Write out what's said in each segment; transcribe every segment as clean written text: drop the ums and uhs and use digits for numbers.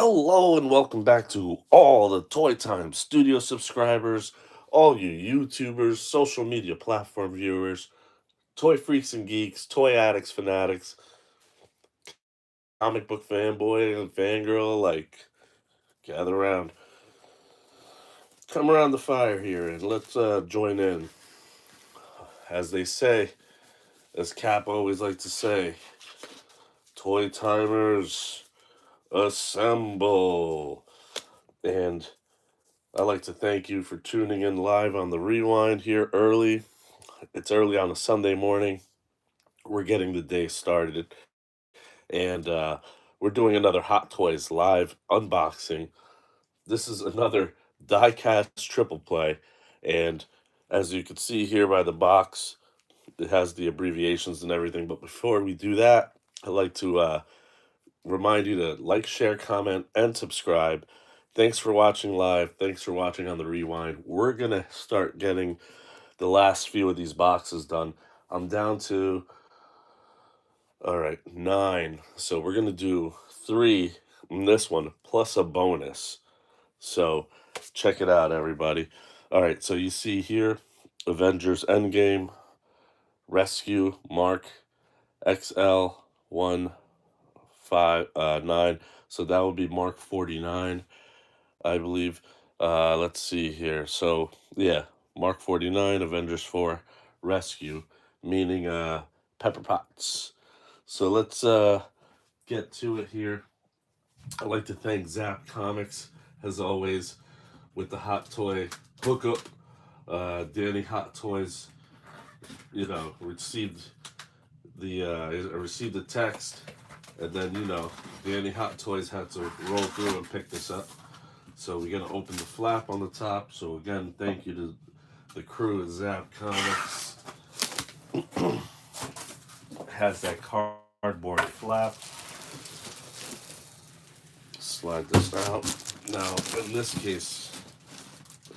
Hello and welcome back to all the Toy Time Studio subscribers, all you YouTubers, social media platform viewers, toy freaks and geeks, toy addicts, fanatics, comic book fanboy and fangirl, gather around. Come around the fire here and let's join in. As they say, as Cap always likes to say, Toy Timers assemble. And I'd like to thank you for tuning in live on the Rewind here early. It's early on a Sunday morning. We're getting the day started, and we're doing another Hot Toys live unboxing. This is another diecast triple play, and as you can see here by the box, it has the abbreviations and everything. But before we do that, I'd like to remind you to like, share, comment, and subscribe. Thanks for watching live. Thanks for watching on the Rewind. We're going to start getting the last few of these boxes done. I'm down to, all right, 9. So we're going to do 3 in this one, plus a bonus. So check it out, everybody. All right, so you see here, Avengers Endgame, Rescue, Mark, XL, 1, 5, 9. So that would be Mark 49, I believe. Let's see here. So, yeah, Mark 49, Avengers 4, Rescue, meaning Pepper Potts. So let's get to it here. I'd like to thank Zap Comics, as always, with the Hot Toy hookup. Danny Hot Toys, received the text, and then Danny Hot Toys had to roll through and pick this up. So we're gonna open the flap on the top. So again, thank you to the crew at Zap Comics. Has that cardboard flap. Slide this out. Now, in this case,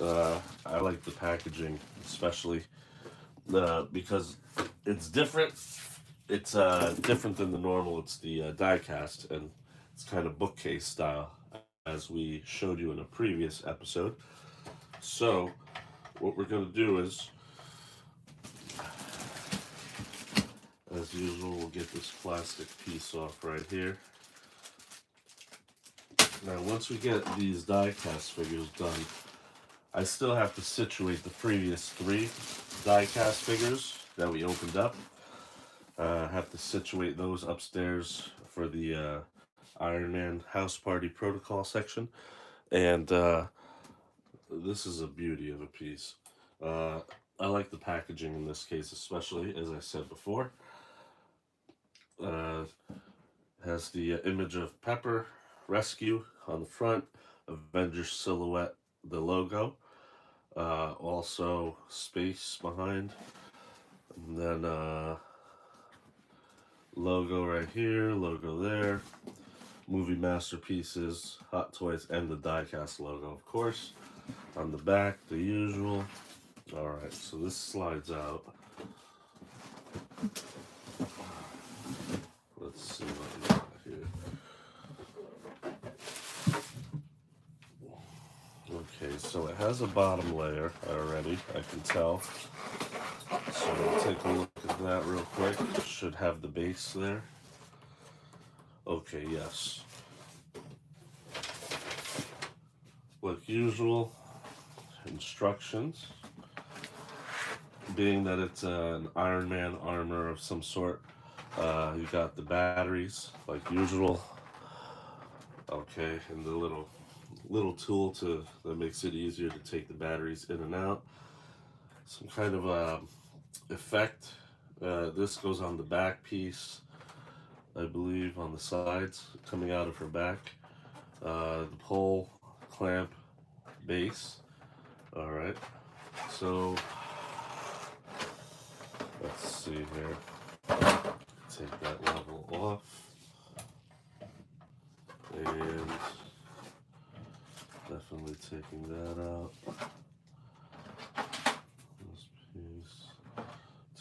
I like the packaging, especially because it's different. It's different than the normal. It's the die cast, and it's kind of bookcase style, as we showed you in a previous episode. So, what we're going to do is, as usual, we'll get this plastic piece off right here. Now, once we get these die cast figures done, I still have to situate the previous 3 die cast figures that we opened up. Have to situate those upstairs for the Iron Man House Party Protocol section. And this is a beauty of a piece. I like the packaging in this case, especially, as I said before. Has the image of Pepper Rescue on the front, Avengers silhouette, the logo. Also space behind. And then logo right here, logo there. Movie masterpieces, Hot Toys, and the diecast logo, of course. On the back, the usual. Alright, so this slides out. Let's see what we got here. Okay, so it has a bottom layer already, I can tell. So we'll take a look at that real quick. It should have the base there. Okay, yes. Like usual, instructions. Being that it's an Iron Man armor of some sort, you got the batteries, like usual. Okay, and the little tool that makes it easier to take the batteries in and out. Some kind of effect. This goes on the back piece, I believe, on the sides, coming out of her back. The pole, clamp, base. All right. So let's see here. Take that level off. And definitely taking that out. This piece.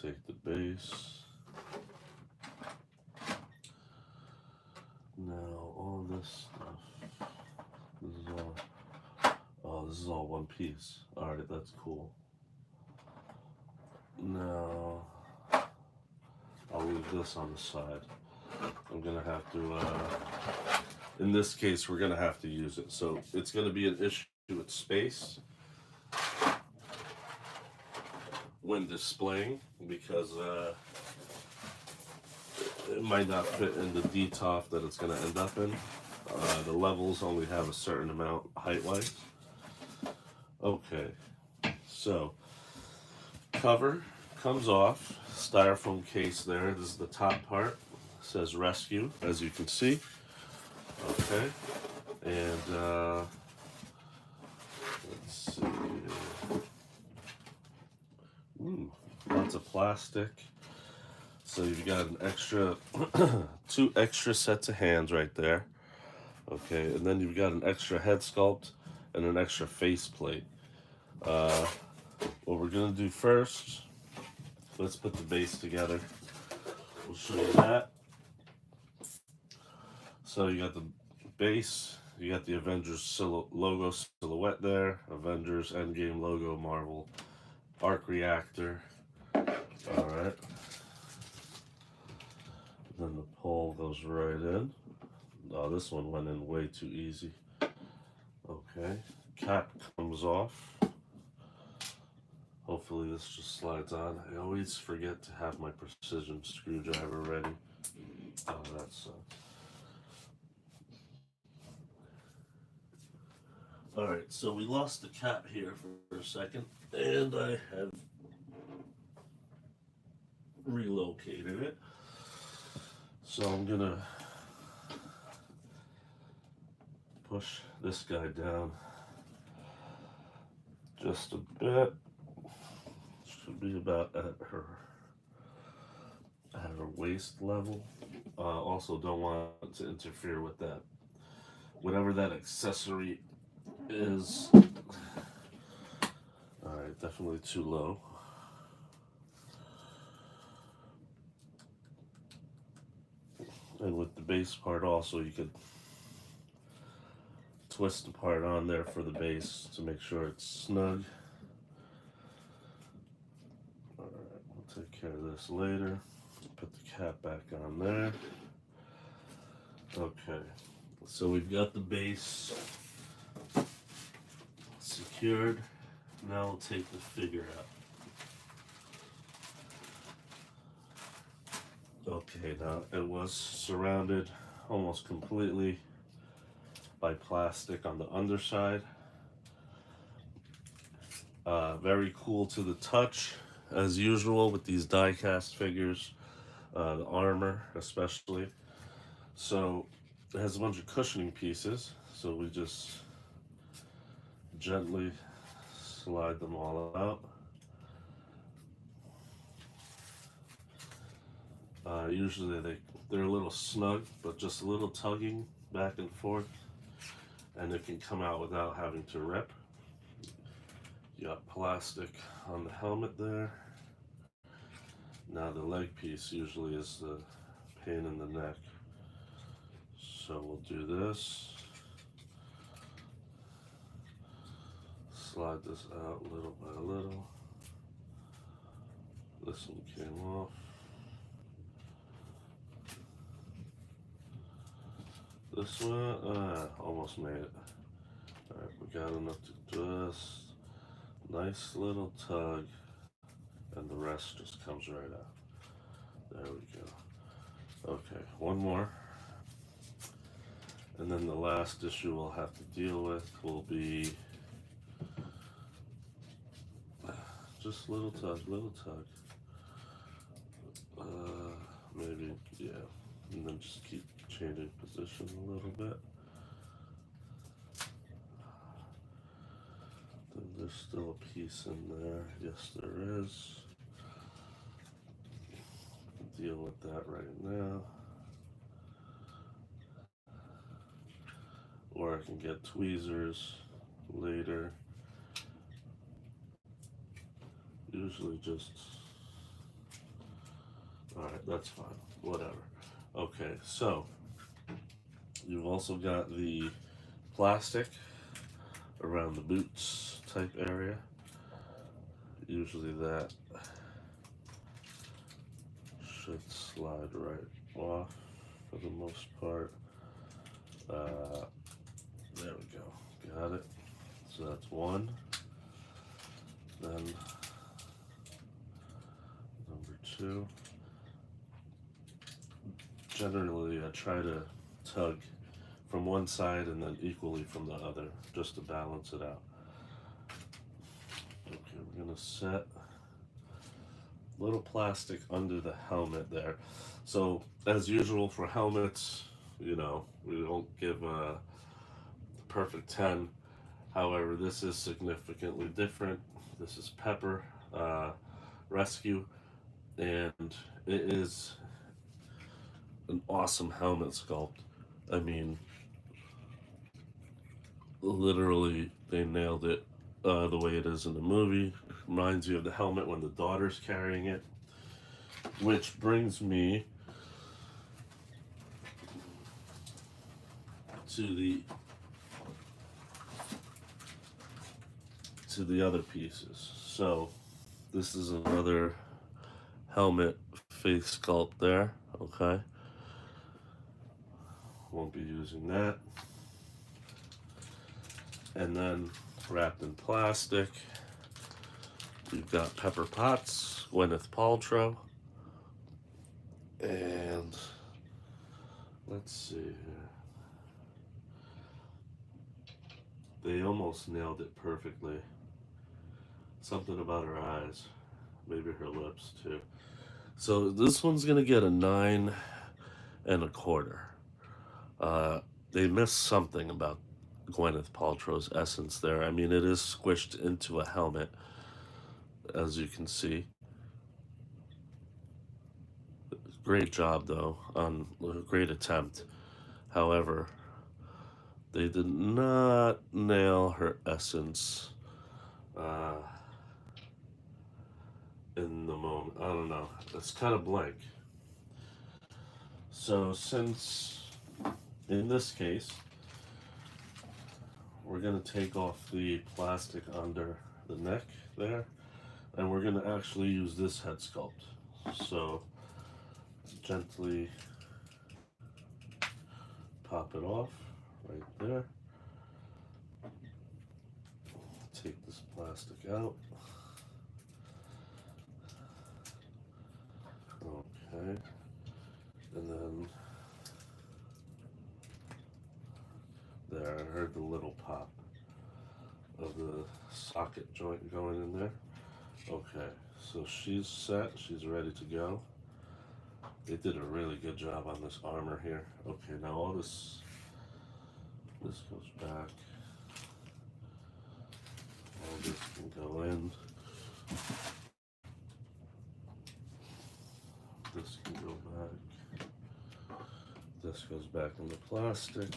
Take the base. Now all this stuff. this is all one piece. Alright, that's cool. Now, I'll leave this on the side. I'm gonna have to, in this case, we're gonna have to use it. So it's gonna be an issue with space when displaying because it might not fit in the D-top that it's gonna end up in. The levels only have a certain amount height-wise. Okay, so cover comes off, styrofoam case there. This is the top part. It says rescue, as you can see. Okay, and let's see. Ooh, lots of plastic. So you've got an extra, 2 extra sets of hands right there. Okay, and then you've got an extra head sculpt and an extra face plate. What we're gonna do first, let's put the base together. We'll show you that. So you got the base, you got the Avengers logo silhouette there, Avengers Endgame logo, Marvel arc reactor. All right. Then the pole goes right in. Oh, this one went in way too easy. Okay, cap comes off. Hopefully this just slides on. I always forget to have my precision screwdriver ready. Oh, that sucks. Alright, so we lost the cap here for a second, and I have relocated it. So I'm gonna push this guy down just a bit. Should be about at her waist level. Also don't want to interfere with that. Whatever that accessory is. Alright, definitely too low. And with the base part also, you could twist the part on there for the base to make sure it's snug. Alright, we'll take care of this later. Put the cap back on there. Okay, so we've got the base secured. Now we'll take the figure out. Okay, now it was surrounded almost completely by plastic on the underside. Very cool to the touch, as usual with these die-cast figures, the armor especially. So it has a bunch of cushioning pieces, so we just gently slide them all out. Usually they're a little snug, but just a little tugging back and forth, and it can come out without having to rip. You got plastic on the helmet there. Now the leg piece usually is the pain in the neck. So we'll do this. Slide this out little by little. This one came off. This one, almost made it. Alright, we got enough to just nice little tug, and the rest just comes right out. There we go. Okay, one more. And then the last issue we'll have to deal with will be just little tug. Maybe, yeah. And then just keep changing position a little bit. Then there's still a piece in there. Yes, there is. Deal with that right now. Or I can get tweezers later. Usually just, alright, that's fine, whatever. Okay, so you've also got the plastic around the boots type area. Usually that should slide right off for the most part. Uh, there we go. Got it. So that's one. Then number two. Generally, I try to tug from one side and then equally from the other, just to balance it out. Okay, we're gonna set little plastic under the helmet there. So as usual for helmets, we don't give a perfect 10. However, this is significantly different. This is Pepper Rescue, and it is an awesome helmet sculpt. I mean, literally, they nailed it the way it is in the movie. Reminds you of the helmet when the daughter's carrying it. Which brings me to the other pieces. So this is another helmet face sculpt there. Okay, won't be using that. And then wrapped in plastic, we've got Pepper Potts, Gwyneth Paltrow, and let's see here. They almost nailed it perfectly. Something about her eyes, maybe her lips too. So this one's gonna get a 9.25. They missed something about Gwyneth Paltrow's essence there. I mean, it is squished into a helmet, as you can see. Great job, though, on a great attempt. However, they did not nail her essence uh, in the moment. I don't know. It's kind of blank. So, since in this case, we're going to take off the plastic under the neck there, and we're going to actually use this head sculpt. So, gently pop it off right there. Take this plastic out. Okay. And then there, I heard the little pop of the socket joint going in there. Okay, so she's set, she's ready to go. They did a really good job on this armor here. Okay, now all this goes back. All this can go in. This can go back. This goes back in the plastic.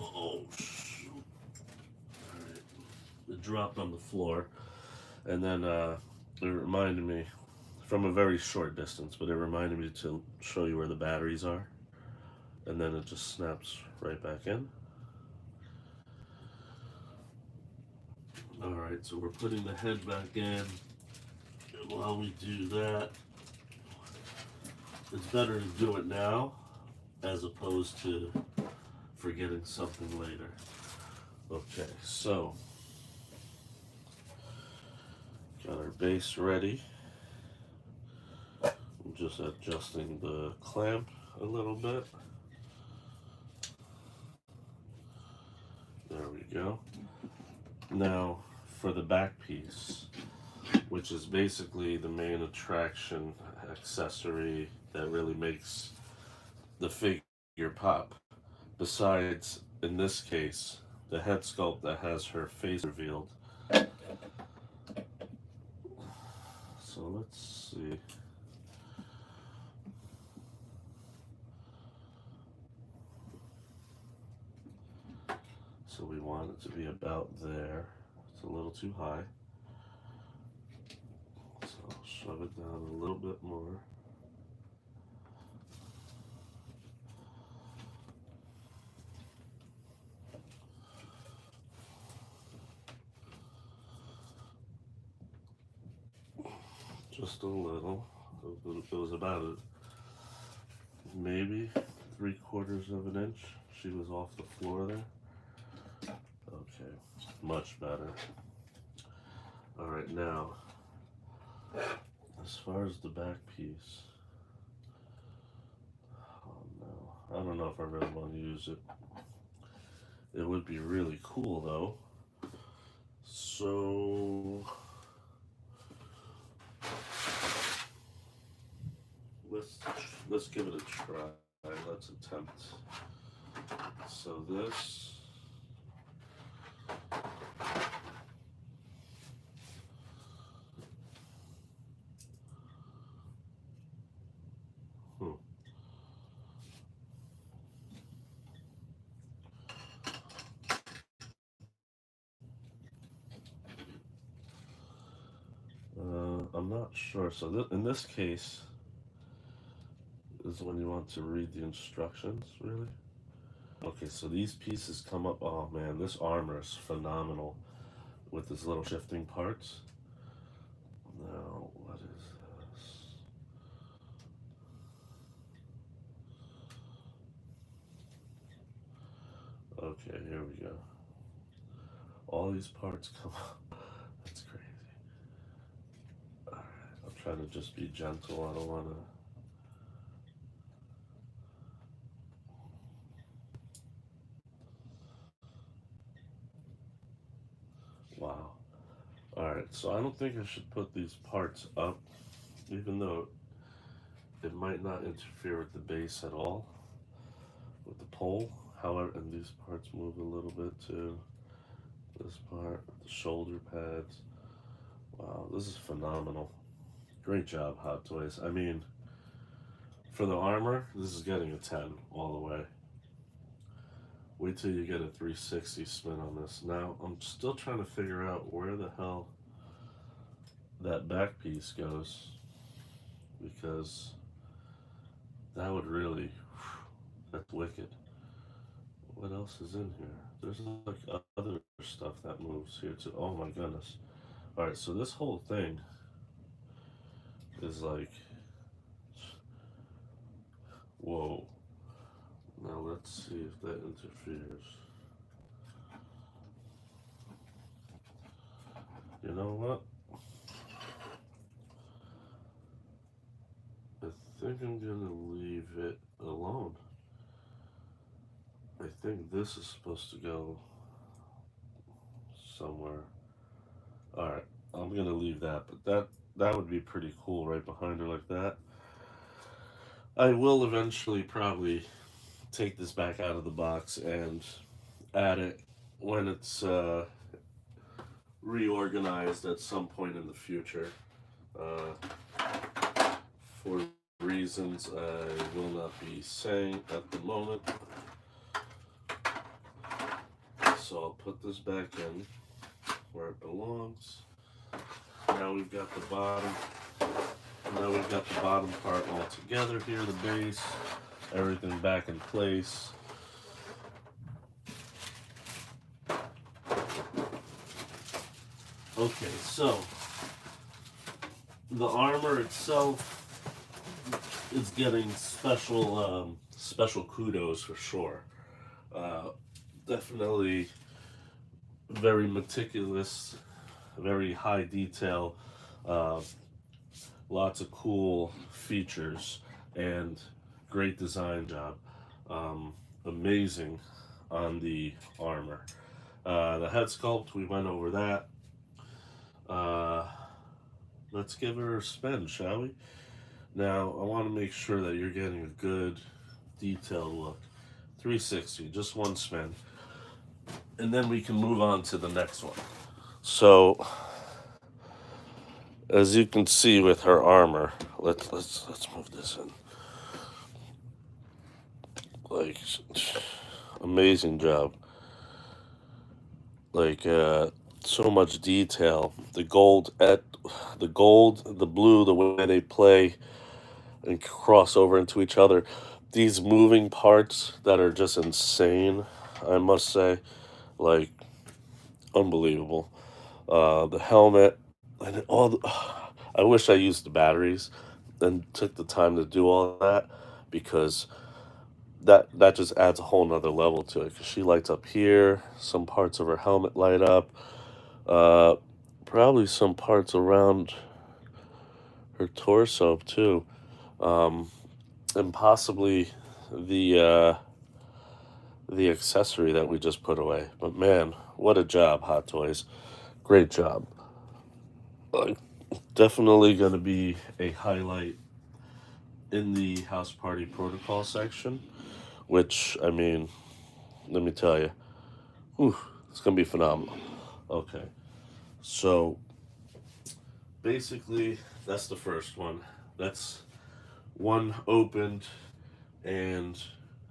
Oh, shoot. Alright. It dropped on the floor. And then it reminded me, from a very short distance, but it reminded me to show you where the batteries are. And then it just snaps right back in. Alright, so we're putting the head back in. And while we do that, it's better to do it now as opposed to forgetting something later. Okay, so got our base ready. I'm just adjusting the clamp a little bit. There we go. Now for the back piece, which is basically the main attraction accessory that really makes the figure pop. Besides, in this case, the head sculpt that has her face revealed. So let's see. So we want it to be about there. It's a little too high. So I'll shove it down a little bit more. just a little. It was about maybe 3/4 of an inch. She was off the floor there. Okay, much better. All right, now, as far as the back piece, oh no, I don't know if I really want to use it. It would be really cool though. So let's let's give it a try. Let's attempt. So this. Hmm. I'm not sure. So in this case is when you want to read the instructions, really. Okay, so these pieces come up. Oh man, this armor is phenomenal with its little shifting parts. Now, what is this? Okay, here we go. All these parts come up. That's crazy. Alright, I'm trying to just be gentle. I don't want to. Wow. Alright, so I don't think I should put these parts up, even though it might not interfere with the base at all, with the pole. However, and these parts move a little bit too. This part, the shoulder pads. Wow, this is phenomenal. Great job, Hot Toys. I mean, for the armor, this is getting a 10 all the way. Wait till you get a 360 spin on this. Now, I'm still trying to figure out where the hell that back piece goes, because that would really, that's wicked. What else is in here? There's like other stuff that moves here too. Oh my goodness. Alright, so this whole thing is like, whoa. Now let's see if that interferes. You know what? I think I'm gonna leave it alone. I think this is supposed to go somewhere. Alright, I'm gonna leave that, but that would be pretty cool right behind her like that. I will eventually probably take this back out of the box and add it when it's reorganized at some point in the future. For reasons I will not be saying at the moment. So I'll put this back in where it belongs. Now we've got the bottom. Now we've got the bottom part all together here, the base, everything back in place. Okay, so the armor itself is getting special kudos for sure. Definitely very meticulous, very high detail, uh, lots of cool features, and great design job. Amazing on the armor. The head sculpt, we went over that. Let's give her a spin, shall we? Now, I want to make sure that you're getting a good detailed look. 360, just one spin. And then we can move on to the next one. So, as you can see with her armor, let's move this in. Like, amazing job. Like, so much detail. The gold, the blue, the way they play and cross over into each other. These moving parts that are just insane, I must say. Like, unbelievable. The helmet and all the, I wish I used the batteries and took the time to do all that, because that just adds a whole nother level to it. Because she lights up here, some parts of her helmet light up, uh, probably some parts around her torso too, um, and possibly the uh, the accessory that we just put away. But man, what a job, Hot Toys! Great job. Like, definitely going to be a highlight in the house party protocol section. Which, I mean, let me tell you, whew, it's going to be phenomenal. Okay, so basically, that's the first one. That's one opened, and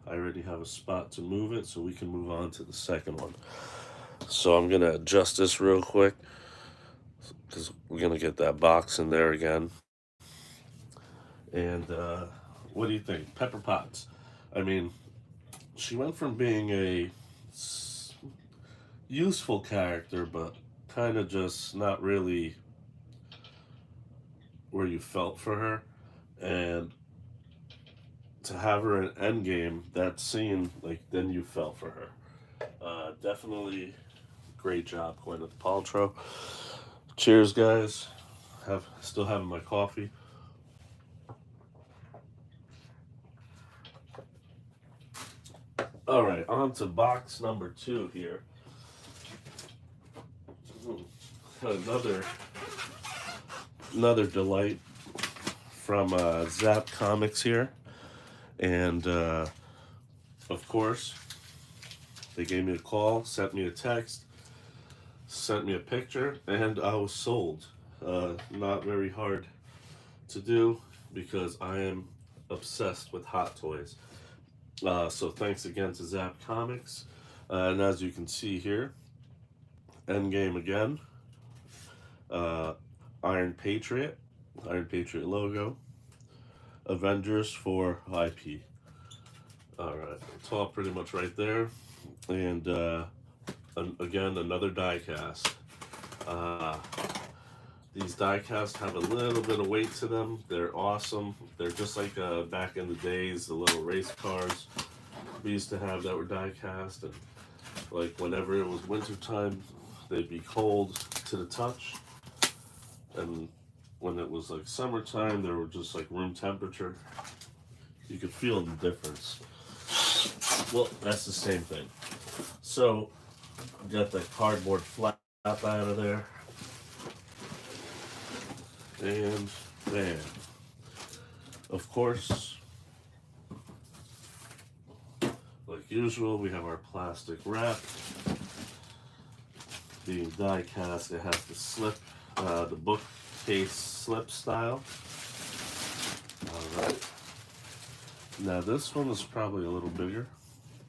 I already have a spot to move it, so we can move on to the second one. So I'm gonna adjust this real quick, because we're gonna get that box in there again. And what do you think, Pepper Potts? I mean, she went from being a useful character, but kind of just not really where you felt for her, and to have her in Endgame, that scene, like, then you felt for her. Definitely great job, Gwyneth Paltrow. Cheers, guys. Still having my coffee. All right, on to box number 2 here. Another delight from Zap Comics here, and of course, they gave me a call, sent me a text, sent me a picture, and I was sold. Not very hard to do, because I am obsessed with Hot Toys. So thanks again to Zap Comics. And as you can see here, Endgame again. Uh, Iron Patriot, Iron Patriot logo. Avengers for IP. Alright, it's all pretty much right there. And again, another die cast. These die casts have a little bit of weight to them. They're awesome. They're just like back in the days, the little race cars we used to have that were die cast. And like whenever it was winter time, they'd be cold to the touch. And when it was like summertime, they were just like room temperature. You could feel the difference. Well, that's the same thing. So, got that cardboard flap out of there. And bam. Of course, like usual, we have our plastic wrap. Being die cast, it has the slip, the bookcase slip style. Alright. Now this one is probably a little bigger,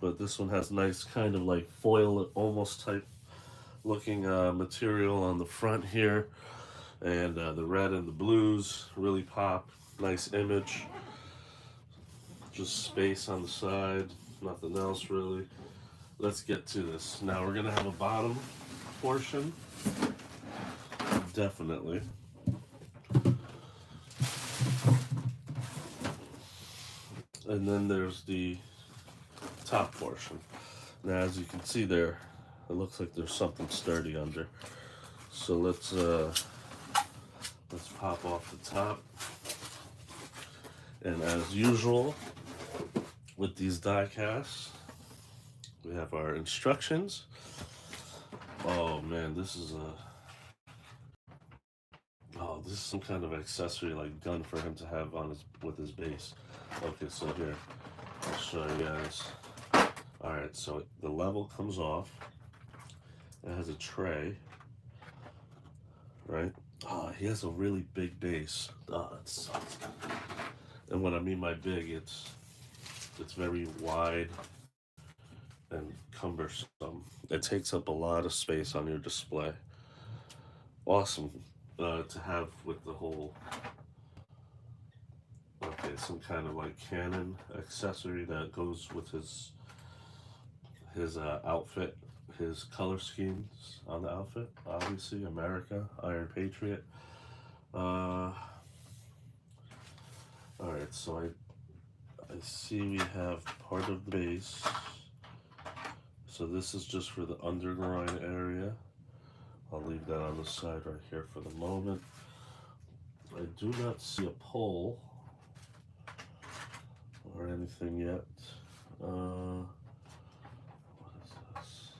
but this one has nice kind of like foil almost type looking material on the front here. And the red and the blues really pop. Nice image. Just space on the side. Nothing else really. Let's get to this. Now we're going to have a bottom portion. Definitely. And then there's the top portion. Now as you can see there, it looks like there's something sturdy under. So let's pop off the top. And as usual, with these die casts, we have our instructions. Oh man, this is some kind of accessory, like gun for him to have on with his base. Okay, so here, I'll show you guys. Alright, so the level comes off. It has a tray, right? Oh, he has a really big base. Oh, that sucks. And what I mean by big, it's very wide and cumbersome. It takes up a lot of space on your display. Awesome to have with the whole, okay, some kind of like cannon accessory that goes with his outfit, his color schemes on the outfit. Obviously, America, Iron Patriot. Uh, Alright, so I see we have part of the base. So this is just for the underground area. I'll leave that on the side right here for the moment. I do not see a pole or anything yet. What is this?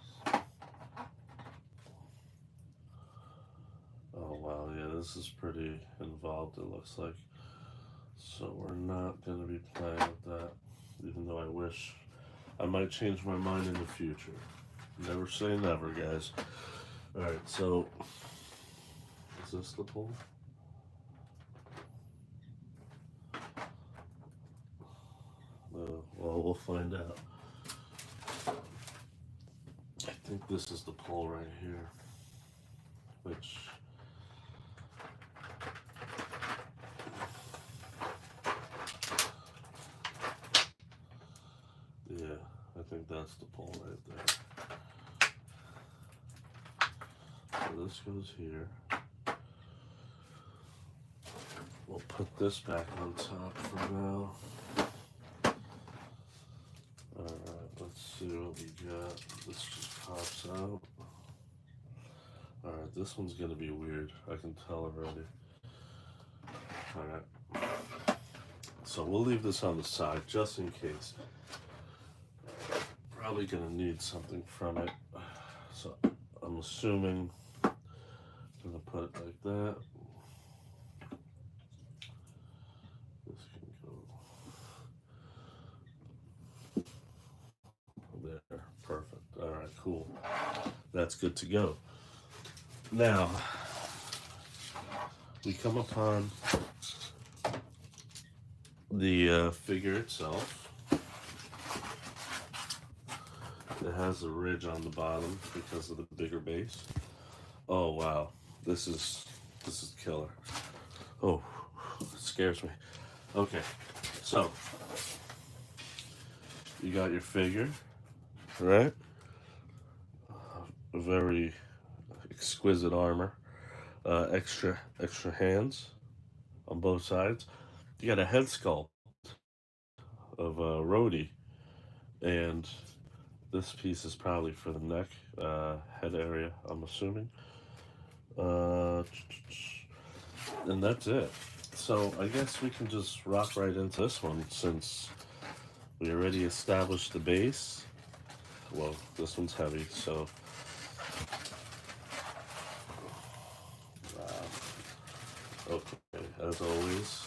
Oh wow, yeah, this is pretty involved, it looks like. So we're not going to be playing with that, even though I wish. I might change my mind in the future. Never say never, guys. Alright, so is this the pole? Well, we'll find out. I think this is the pole right here, which yeah, I think that's the pole right there. So this goes here. We'll put this back on top for now. Alright, let's see what we got. This just pops out. Alright, this one's gonna be weird. I can tell already. Alright. So we'll leave this on the side just in case. Probably gonna need something from it. So I'm assuming I'm gonna put it like that. This can go there. Perfect. Alright, cool. That's good to go. Now we come upon the figure itself. It has a ridge on the bottom because of the bigger base. Oh wow, this is killer. Oh, it scares me. Okay, so you got your figure, right? Very exquisite armor. Extra hands on both sides. You got a head sculpt of Rhodey, and this piece is probably for the neck, head area, I'm assuming. Uh, and that's it. So I guess we can just rock right into this one since we already established the base. Well, this one's heavy, so. Okay, as always,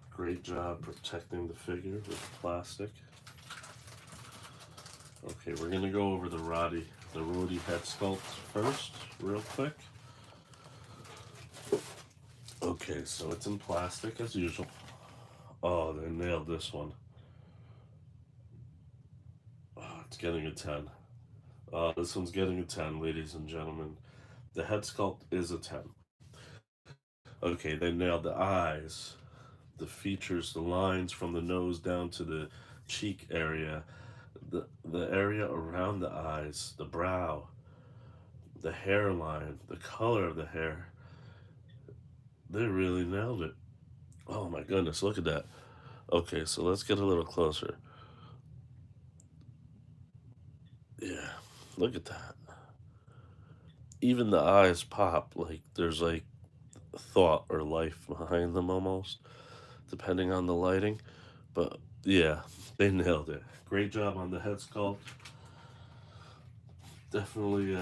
great job protecting the figure with plastic. Okay, we're gonna go over the Rhodey head sculpt first, real quick. Okay, so it's in plastic as usual. Oh, they nailed this one. Oh, it's getting a 10. This one's getting a 10, ladies and gentlemen. The head sculpt is a 10. Okay, they nailed the eyes, the features, the lines from the nose down to the cheek area, the area around the eyes, the brow, the hairline, the color of the hair. They really nailed it. Oh my goodness, look at that. Okay, so let's get a little closer. Yeah, look at that. Even the eyes pop, like there's like thought or life behind them almost, depending on the lighting. But yeah, they nailed it. Great job on the head sculpt. Definitely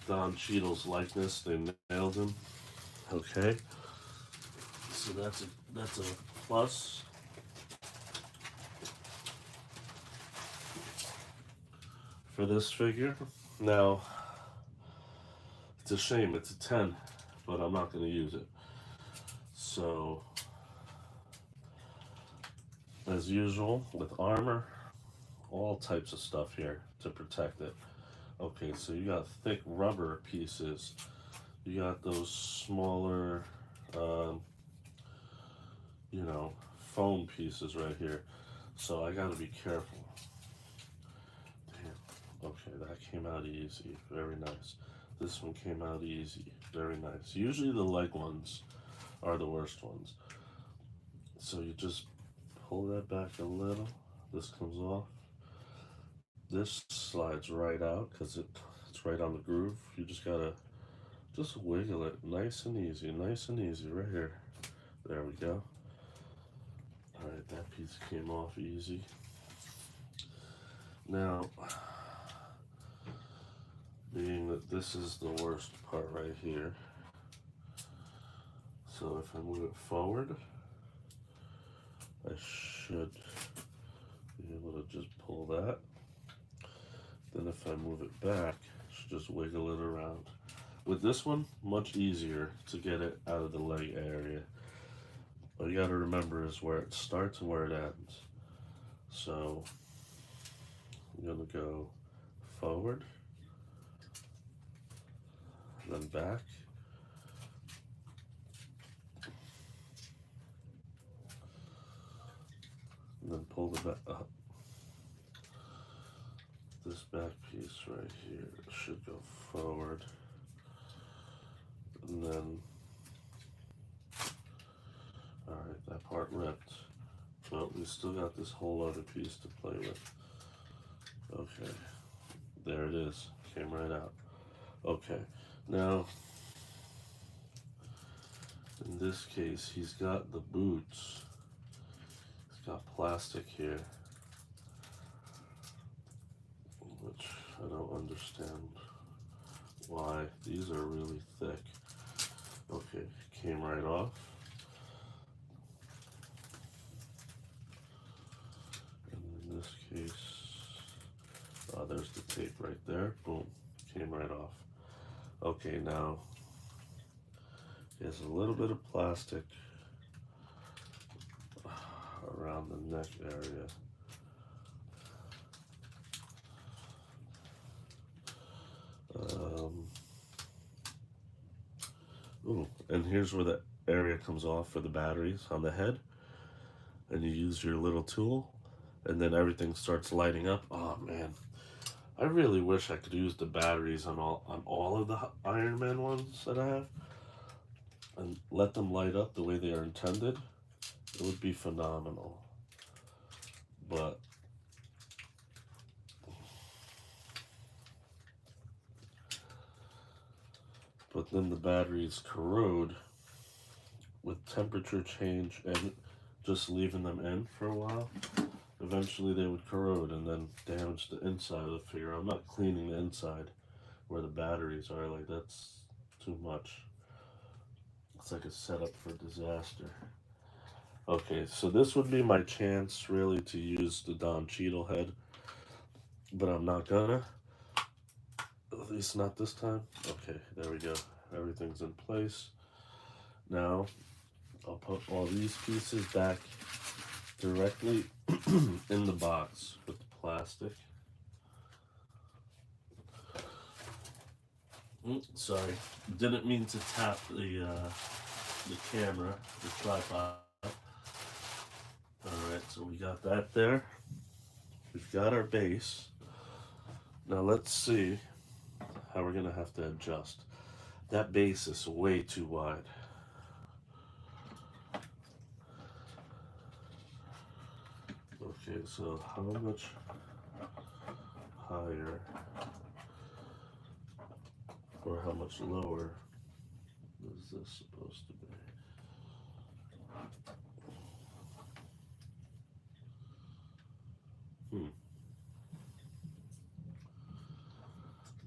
Don Cheadle's likeness. They nailed him. Okay, so that's a plus. For this figure. Now, it's a shame, it's a 10, but I'm not going to use it. So, as usual, with armor, all types of stuff here to protect it. Okay, so you got thick rubber pieces. You got those smaller, um, foam pieces right here. So I got to be careful. Damn. Okay, that came out easy. Very nice. This one came out easy. Very nice. Usually the leg ones are the worst ones. So you just pull that back a little. This comes off. This slides right out because it's right on the groove. You just gotta just wiggle it nice and easy right here. There we go. All right, that piece came off easy. Now, being that this is the worst part right here, so if I move it forward, I should be able to just pull that. Then if I move it back, I should just wiggle it around. With this one, much easier to get it out of the leg area. All you gotta remember is where it starts and where it ends. So I'm gonna go forward, then back, and then pull the back up. This back piece right here should go forward, and then, all right, that part ripped. Well, we still got this whole other piece to play with. Okay, there it is, came right out. Okay, now, in this case, he's got the boots. He's got plastic here, which I don't understand why. These are really thick. Okay, came right off. And in this case, there's the tape right there. Boom, came right off. Okay, now there's a little bit of plastic around the neck area. Ooh, and here's where the area comes off for the batteries on the head. And you use your little tool, and then everything starts lighting up. Oh man, I really wish I could use the batteries on all of the Iron Man ones that I have, and let them light up the way they are intended. It would be phenomenal. But then the batteries corrode with temperature change and just leaving them in for a while. Eventually they would corrode and then damage the inside of the figure. I'm not cleaning the inside where the batteries are, like that's too much. It's like a setup for disaster. Okay, so this would be my chance really to use the Don Cheadle head, but I'm not gonna. At least not this time. Okay, there we go. Everything's in place. Now, I'll put all these pieces back directly in the box with the plastic. Sorry, didn't mean to tap the camera, the tripod. Alright, so we got that there. We've got our base. Now let's see how we're gonna have to adjust. That base is way too wide. Okay, so how much higher or how much lower is this supposed to be?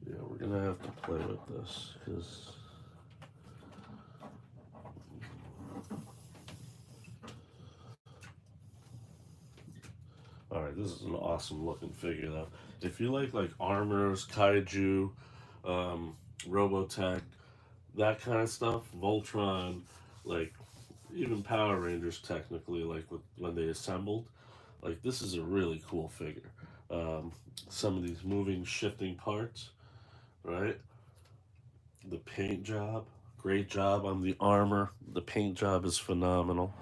Yeah, we're gonna have to play with this because alright, this is an awesome looking figure though. If you like armors, kaiju, Robotech, that kind of stuff, Voltron, like even Power Rangers technically, like when they assembled, like this is a really cool figure. Some of these moving, shifting parts, right? The paint job, great job on the armor. The paint job is phenomenal.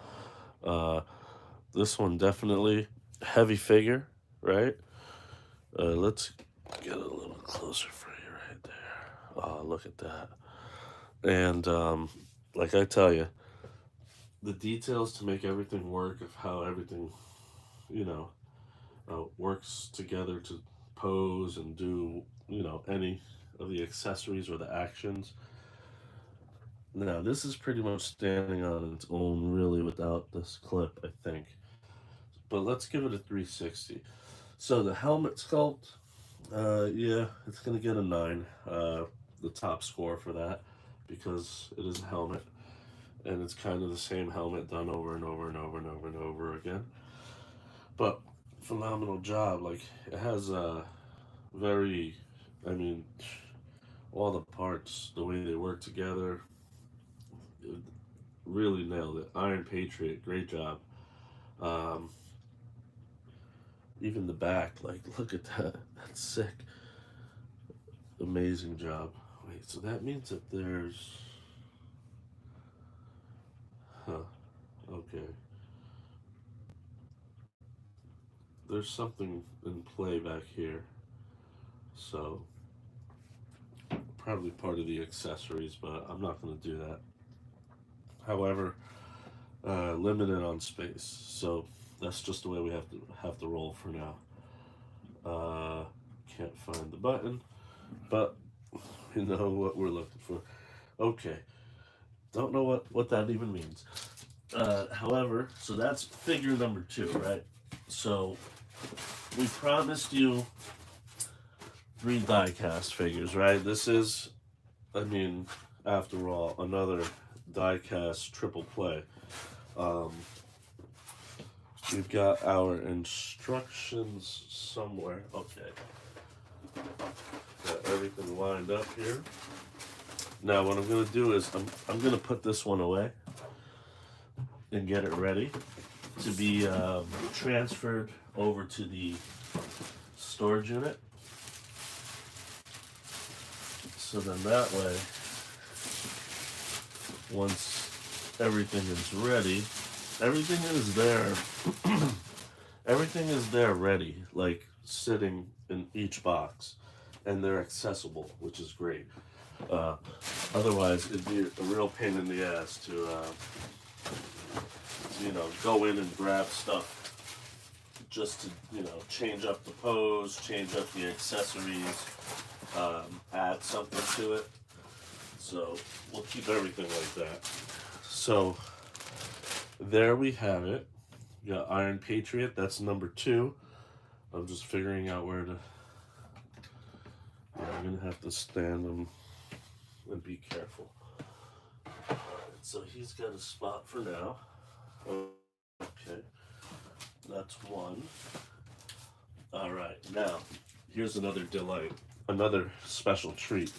This one definitely heavy figure, right? Let's get a little closer for you right there. Oh, look at that. And like I tell you, the details to make everything work, of how everything, you know, works together to pose and do, any of the accessories or the actions. Now, this is pretty much standing on its own, really, without this clip, I think. But let's give it a 360. So the helmet sculpt, yeah, it's gonna get a 9. The top score for that, because it is a helmet, and it's kind of the same helmet done over and over and over and over and over again. But phenomenal job. Like, it has very, I mean, all the parts, the way they work together, it really nailed it. Iron Patriot, great job. Um, Even the back, like, look at that. That's sick. Amazing job. Wait, so that means that there's, huh, okay. There's something in play back here. So, probably part of the accessories, but I'm not going to do that. However, limited on space. So, that's just the way we have to roll for now. Uh, can't find the button, but we know what we're looking for. Okay, don't know what that even means. However, so that's figure number 2, right? So we promised you 3 die-cast figures, right? This is, I mean, after all, another die-cast triple play. Um, we've got our instructions somewhere. Okay, got everything lined up here. Now what I'm gonna do is I'm gonna put this one away and get it ready to be transferred over to the storage unit. So then that way, once everything is ready, everything is there. Everything is there ready, like sitting in each box, and they're accessible, which is great. Uh, Otherwise, it'd be a real pain in the ass to go in and grab stuff just to, change up the pose, change up the accessories, add something to it. So we'll keep everything like that. So there we have it. We got Iron Patriot, that's number 2. I'm just figuring out where to. Yeah, I'm gonna have to stand him and be careful. So he's got a spot for now. Okay, that's 1. All right, now here's another delight, another special treat.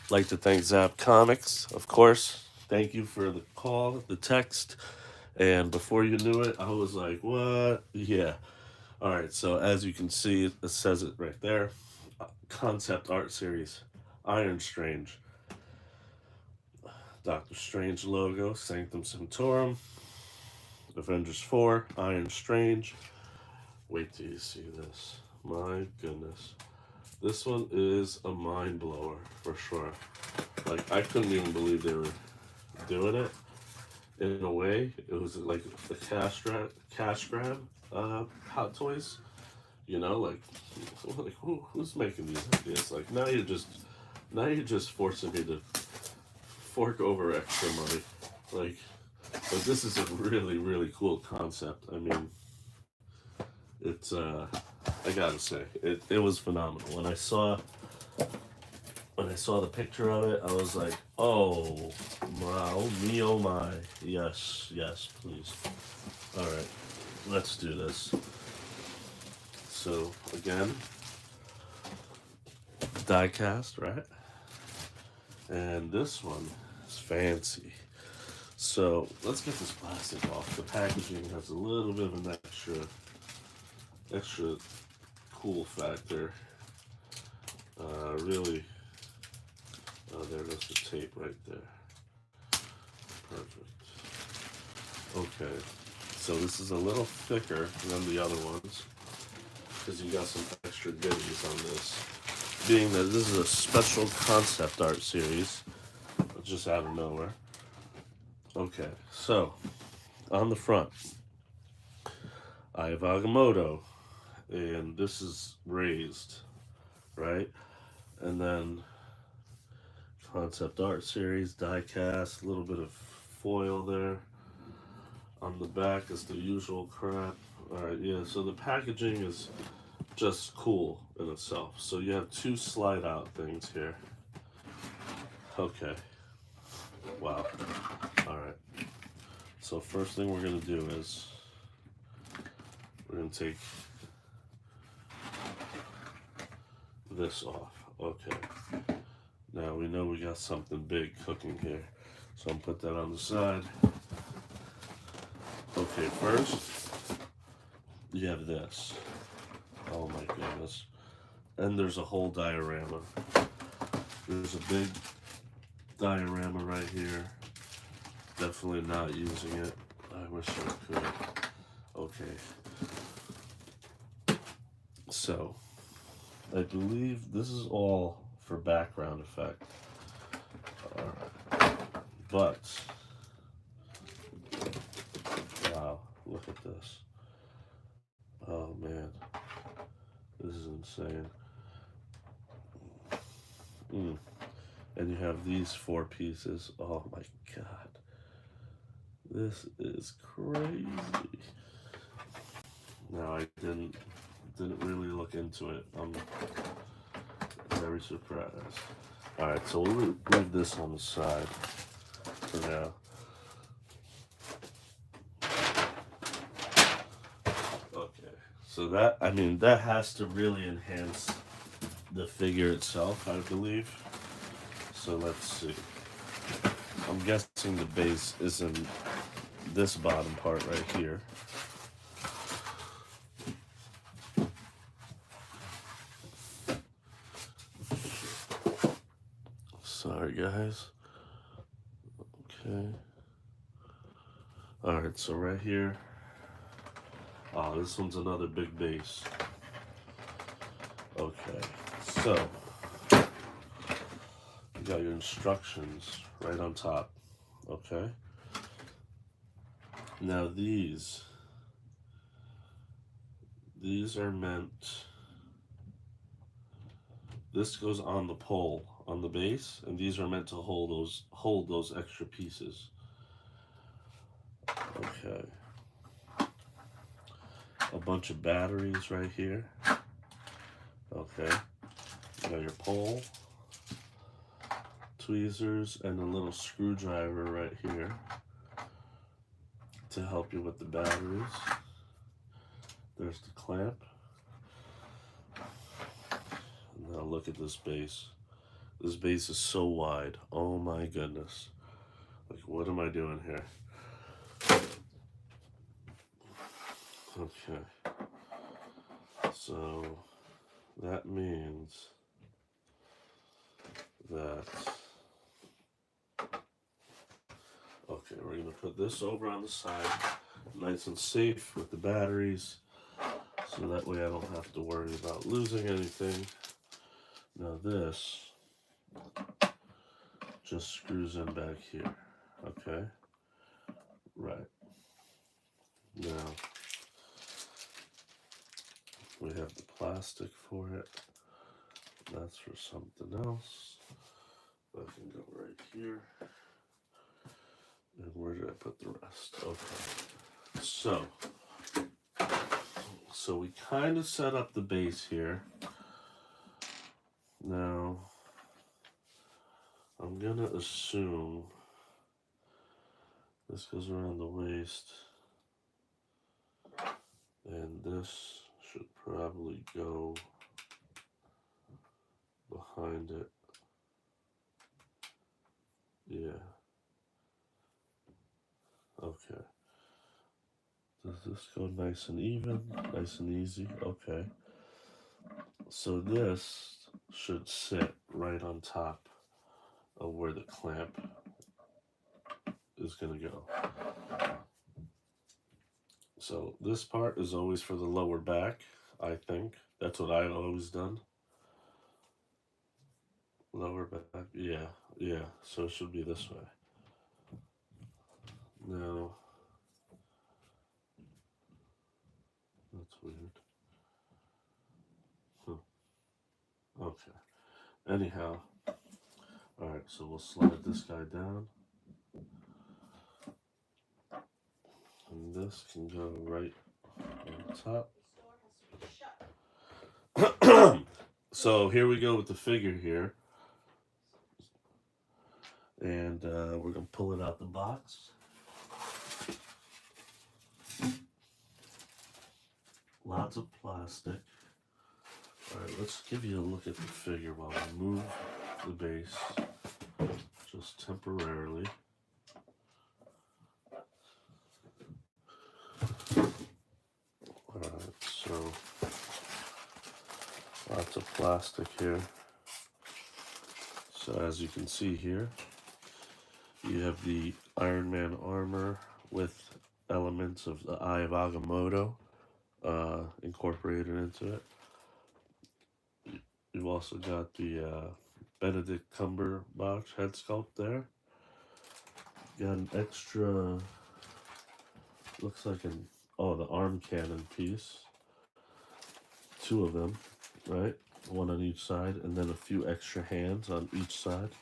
Like to thank Zap Comics, of course. Thank you for the call, the text, and before you knew it, I was like, "What?" Yeah. All right. So as you can see, it says it right there. Concept art series, Iron Strange. Doctor Strange logo, Sanctum Sanctorum. Avengers 4, Iron Strange. Wait till you see this. My goodness. This one is a mind blower for sure. Like, I couldn't even believe they were doing it. In a way, it was like the cash grab Hot Toys. Like who's making these ideas? Like, now you're just forcing me to fork over extra money. Like, but this is a really, really cool concept. I mean, it's I gotta say, it was phenomenal. When I saw the picture of it, I was like, oh oh my, yes, yes, please. All right, let's do this. So again, die cast, right? And this one is fancy. So let's get this plastic off. The packaging has a little bit of an extra cool factor. Really, there goes the tape right there. Perfect. Okay, so this is a little thicker than the other ones because you got some extra goodies on this. being that this is a special concept art series, just out of nowhere. Okay, so on the front, I have Agamotto, and this is raised, right? And then concept art series, die cast, a little bit of foil there. On the back is the usual crap. Alright, yeah, so the packaging is just cool in itself. So you have two slide out things here. Okay. Wow. Alright. So first thing we're gonna do is we're gonna take this off. Okay. Now we know we got something big cooking here. So I'm put that on the side. Okay, first you have this. Oh my goodness. And there's a whole diorama. There's a big diorama right here. Definitely not using it. I wish I could. Okay. So, I believe this is all for background effect. Alright. But, wow, look at this. Oh man. This is insane. And you have these four pieces. Oh my god. This is crazy. Now I didn't really look into it. I'm very surprised. Alright, so we'll leave this on the side for now. Okay. So that, I mean, that has to really enhance the figure itself, I believe. So let's see. I'm guessing the base is in this bottom part right here. Sorry, guys. Okay. Alright, so right here. Oh, this one's another big base. Okay, so you got your instructions right on top. Okay. Now these are meant. This goes on the pole on the base, and these are meant to hold those extra pieces. Okay. A bunch of batteries right here. Okay. You got your pole, tweezers, and a little screwdriver right here to help you with the batteries. There's the clamp. Now look at this base. This base is so wide. Oh my goodness. Like, what am I doing here? Okay. So that means that, okay, we're gonna put this over on the side, nice and safe with the batteries, so that way I don't have to worry about losing anything. Now this just screws in back here, okay? Right. Now, we have the plastic for it. That's for something else. I can go right here. And where did I put the rest? Okay. So we kind of set up the base here. Now, I'm gonna assume this goes around the waist, and this should probably go behind it. Yeah. Okay. Does this go nice and even? Nice and easy? Okay. So this should sit right on top of where the clamp is going to go. So this part is always for the lower back, I think. That's what I've always done. Lower back. Yeah, yeah. So it should be this way. No, that's weird. Huh. Okay. Anyhow, all right. So we'll slide this guy down, and this can go right on top. So here we go with the figure here, and we're gonna pull it out the box. Lots of plastic. All right, let's give you a look at the figure while we move the base just temporarily. All right, so lots of plastic here. So as you can see here, you have the Iron Man armor with elements of the Eye of Agamotto incorporated into it. You've also got the Benedict Cumberbatch head sculpt there. Got an extra, looks like the arm cannon piece. Two of them, right? One on each side, and then a few extra hands on each side.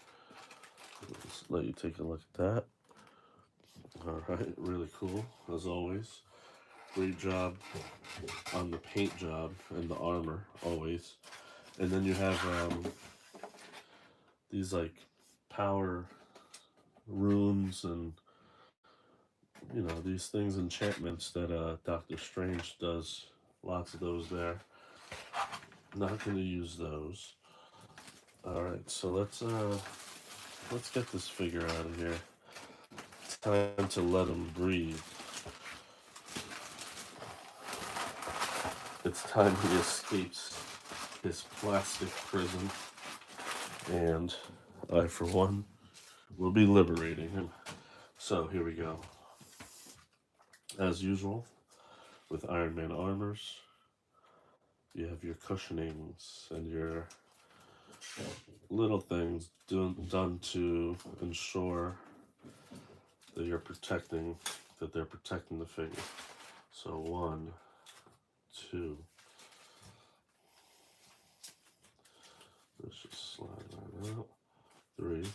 Let's let you take a look at that. All right, really cool, as always. Great job on the paint job and the armor, always. And then you have these like power runes and these things, enchantments that Doctor Strange does. Lots of those there. Not going to use those. All right, so let's get this figure out of here. It's time to let him breathe. It's time he escapes his plastic prison, and I, for one, will be liberating him. So here we go. As usual, with Iron Man armors, you have your cushionings and your little things done to ensure that they're protecting the figure. So 1, 2. Let's just slide that out. 3.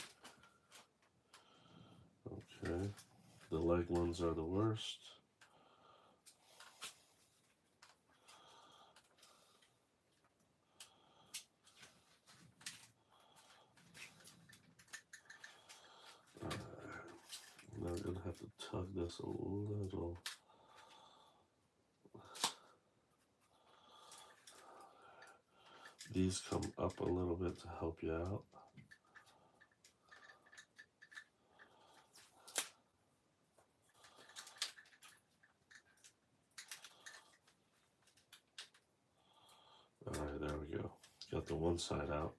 Okay. The leg ones are the worst. Now I'm going to have to tug this a little. These come up a little bit to help you out. Alright, there we go. Got the one side out.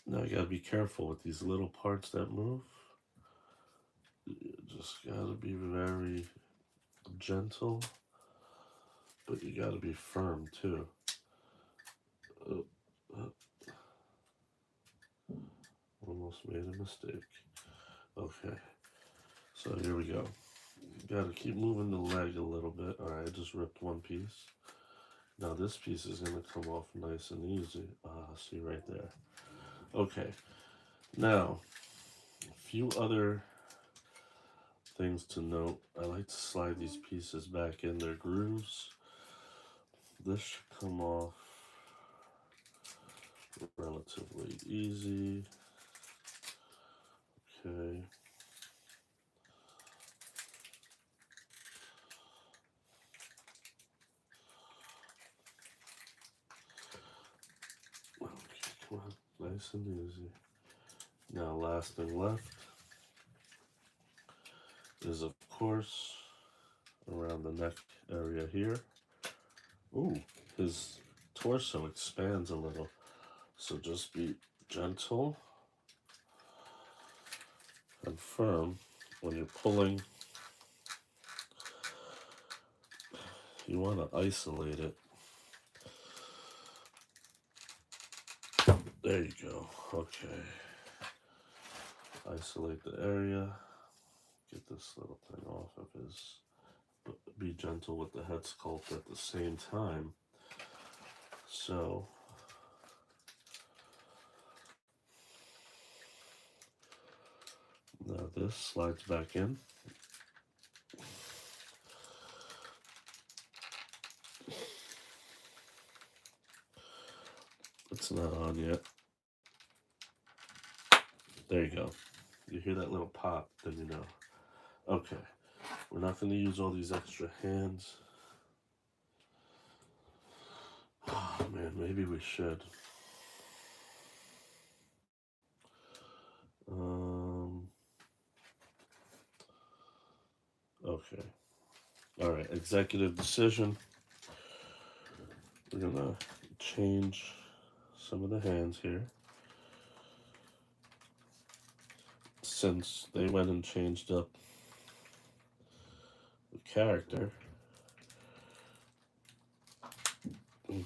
Now you gotta be careful with these little parts that move. You just gotta be very gentle, but you gotta be firm too. Almost made a mistake. Okay, so here we go. You gotta keep moving the leg a little bit. Alright, I just ripped one piece. Now this piece is gonna come off nice and easy. See right there. Okay, now a few other things to note. I like to slide these pieces back in their grooves. This should come off relatively easy. Okay. Okay, come on, nice and easy. Now, last thing left is, of course, around the neck area here. Ooh, his torso expands a little, so just be gentle and firm when you're pulling. You want to isolate it. There you go. Okay. Isolate the area. Get this little thing off of his. But be gentle with the head sculpt at the same time. So now this slides back in. It's not on yet. There you go. You hear that little pop, then you know. Okay, we're not going to use all these extra hands. Oh man, maybe we should. Okay. All right, executive decision. We're gonna change some of the hands here. Since they went and changed up the character. All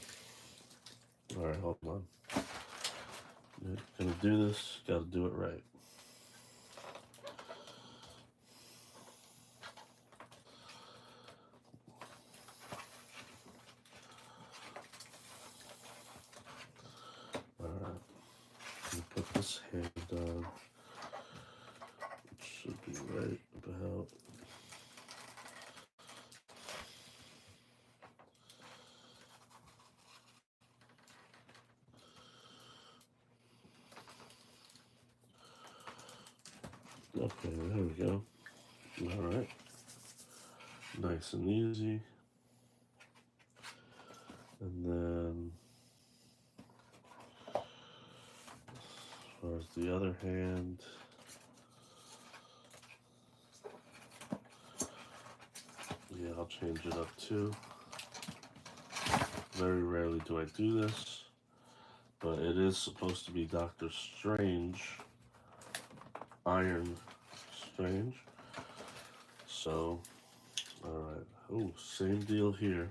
right, hold on. You're gonna do this, gotta do it right. All right, put this hand down. It should be right about. Okay, there we go. All right, nice and easy. And then as far as the other hand, yeah, I'll change it up too. Very rarely do I do this, but it is supposed to be Doctor Strange, Iron Strange. So, alright. Oh, same deal here.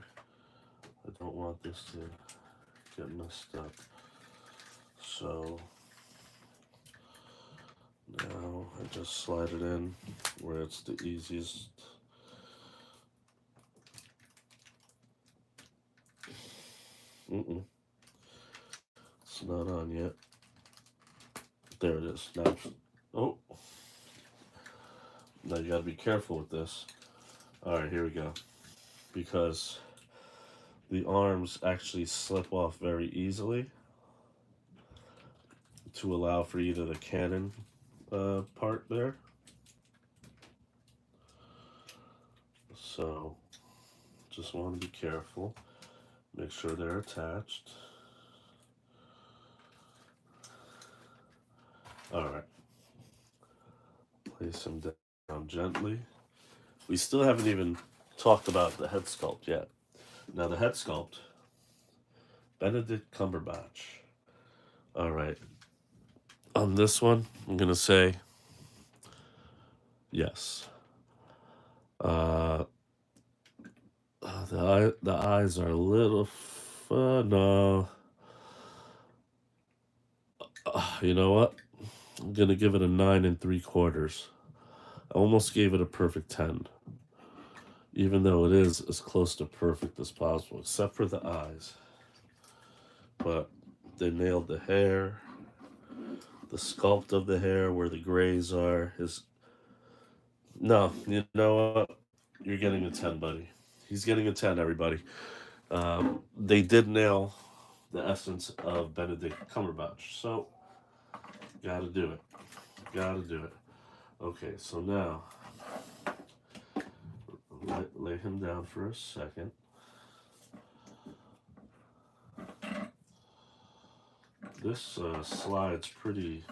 I don't want this to get messed up. So, now I just slide it in where it's the easiest. It's not on yet. There it is. Now, oh. Now you gotta be careful with this. Alright, here we go. Because the arms actually slip off very easily to allow for either the cannon part there. So just want to be careful. Make sure they're attached. Alright. Place them down gently. We still haven't even talked about the head sculpt yet. Now the head sculpt, Benedict Cumberbatch. Alright. On this one, I'm going to say yes. The eyes are a little no. You know what? I'm gonna give it a 9 3/4. I almost gave it a perfect 10, even though it is as close to perfect as possible, except for the eyes. But they nailed the hair, the sculpt of the hair, where the grays are. No, you know what? You're getting a 10, buddy. He's getting a 10, everybody. They did nail the essence of Benedict Cumberbatch. So, gotta do it. Gotta do it. Okay, so now, lay him down for a second. This slides pretty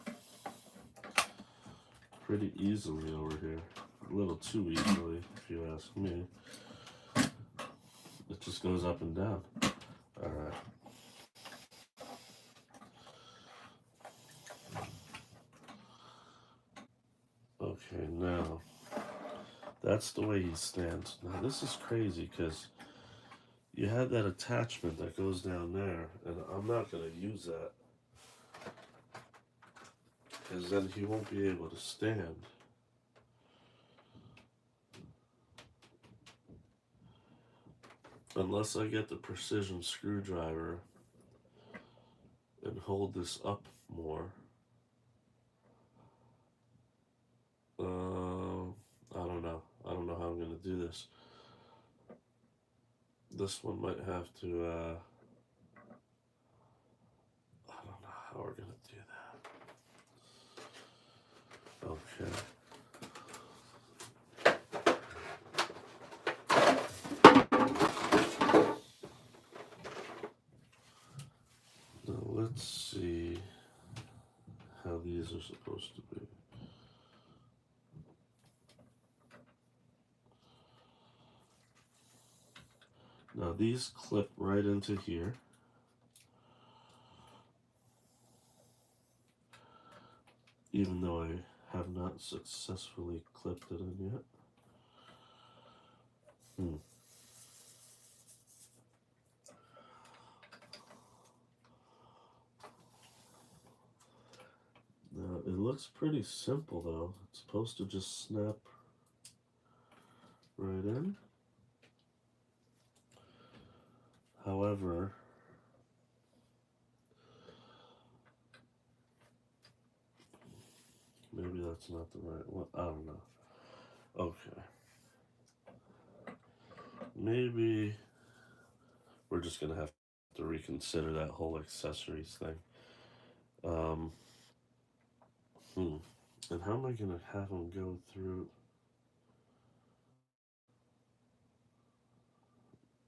easily over here. A little too easily, if you ask me. It just goes up and down. Alright. Okay, now, that's the way he stands. Now, this is crazy, because you had that attachment that goes down there, and I'm not going to use that. because then he won't be able to stand. Unless I get the precision screwdriver and hold this up more. I don't know. I don't know how I'm going to do this. This one might have to, I don't know how we're going to do that. Okay. Now let's see how these are supposed to be. Now these clip right into here. Even though I have not successfully clipped it in yet. Now it looks pretty simple though. It's supposed to just snap right in. However, maybe that's not the right one. I don't know. Okay. Maybe we're just gonna have to reconsider that whole accessories thing. And how am I gonna have them go through?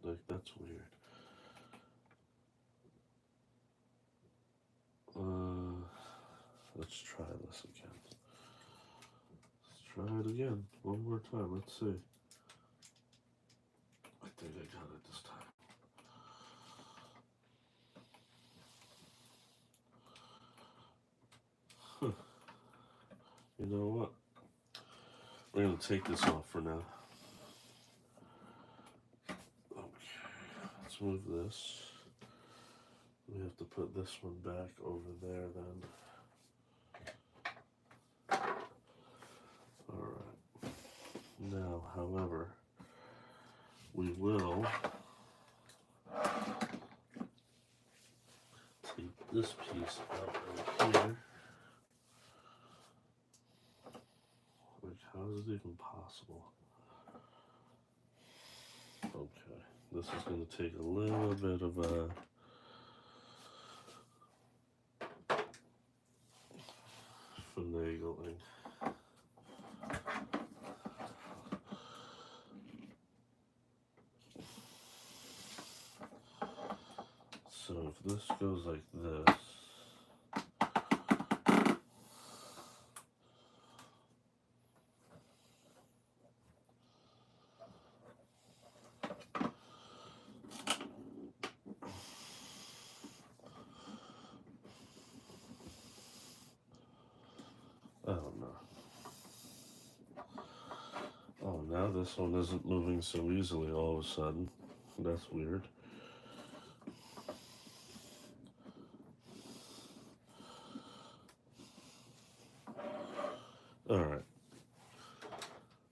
Like, that's weird. Let's try this again. Let's try it again. One more time. Let's see. I think I got it this time. You know what? We're gonna take this off for now. Okay, let's move this. We have to put this one back over there then. Alright. Now, however, we will take this piece out right here. Like, how is it even possible? Okay, this is going to take a little bit of a finagling. So if this goes like this, I don't know. Oh, now this one isn't moving so easily all of a sudden. That's weird. Alright.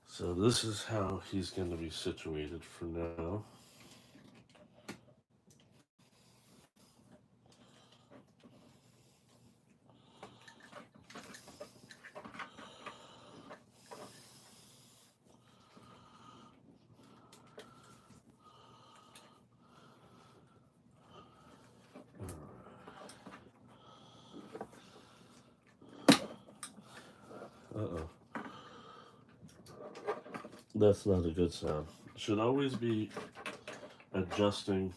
So this is how he's going to be situated for now. Uh-oh. That's not a good sound. Should always be adjusting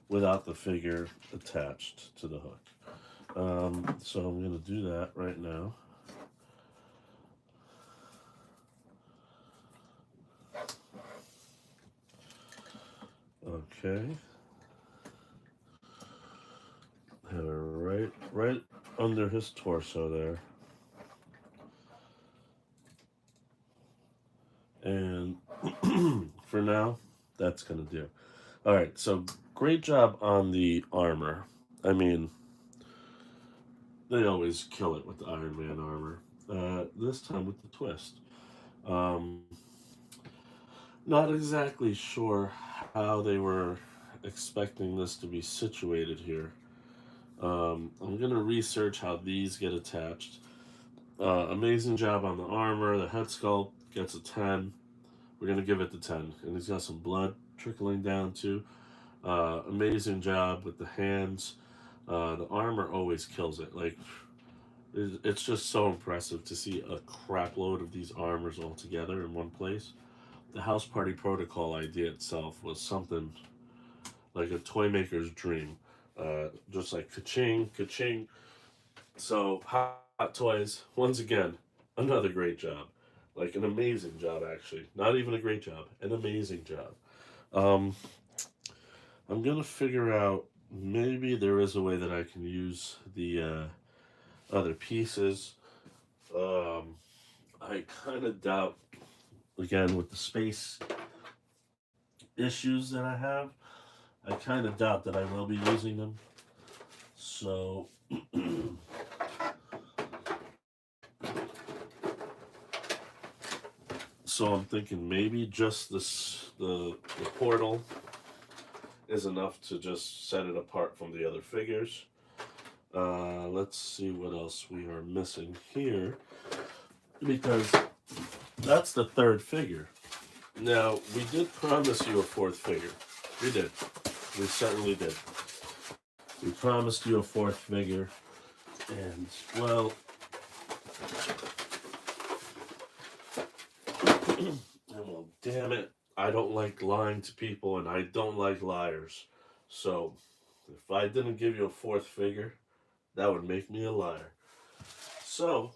without the figure attached to the hook. So I'm going to do that right now. Okay. Have it right under his torso there. And for now, that's going to do. All right, so great job on the armor. I mean, They always kill it with the Iron Man armor. This time with the twist. Um, Not exactly sure how they were expecting this to be situated here. I'm gonna research how these get attached. Amazing job on the armor. The head sculpt gets a 10. We're gonna give it the 10. And he's got some blood trickling down too. Amazing job with the hands. The armor always kills it. Like it's just so impressive to see a crap load of these armors all together in one place. The house party protocol idea itself was something like a toy maker's dream. Just like ka-ching, ka-ching. So Hot Toys, once again, another great job. Like an amazing job, actually. Not even a great job, an amazing job. Um, I'm gonna figure out maybe there is a way that I can use the other pieces. Um, I kind of doubt, again, with the space issues that I have, I kind of doubt that I will be using them. So, so I'm thinking maybe just the portal is enough to just set it apart from the other figures. Let's see what else we are missing here because that's the third figure. Now we did promise you a fourth figure. We did. We certainly did. We promised you a fourth figure, and well, and well, damn it, I don't like lying to people, and I don't like liars. So, if I didn't give you a fourth figure, that would make me a liar. So,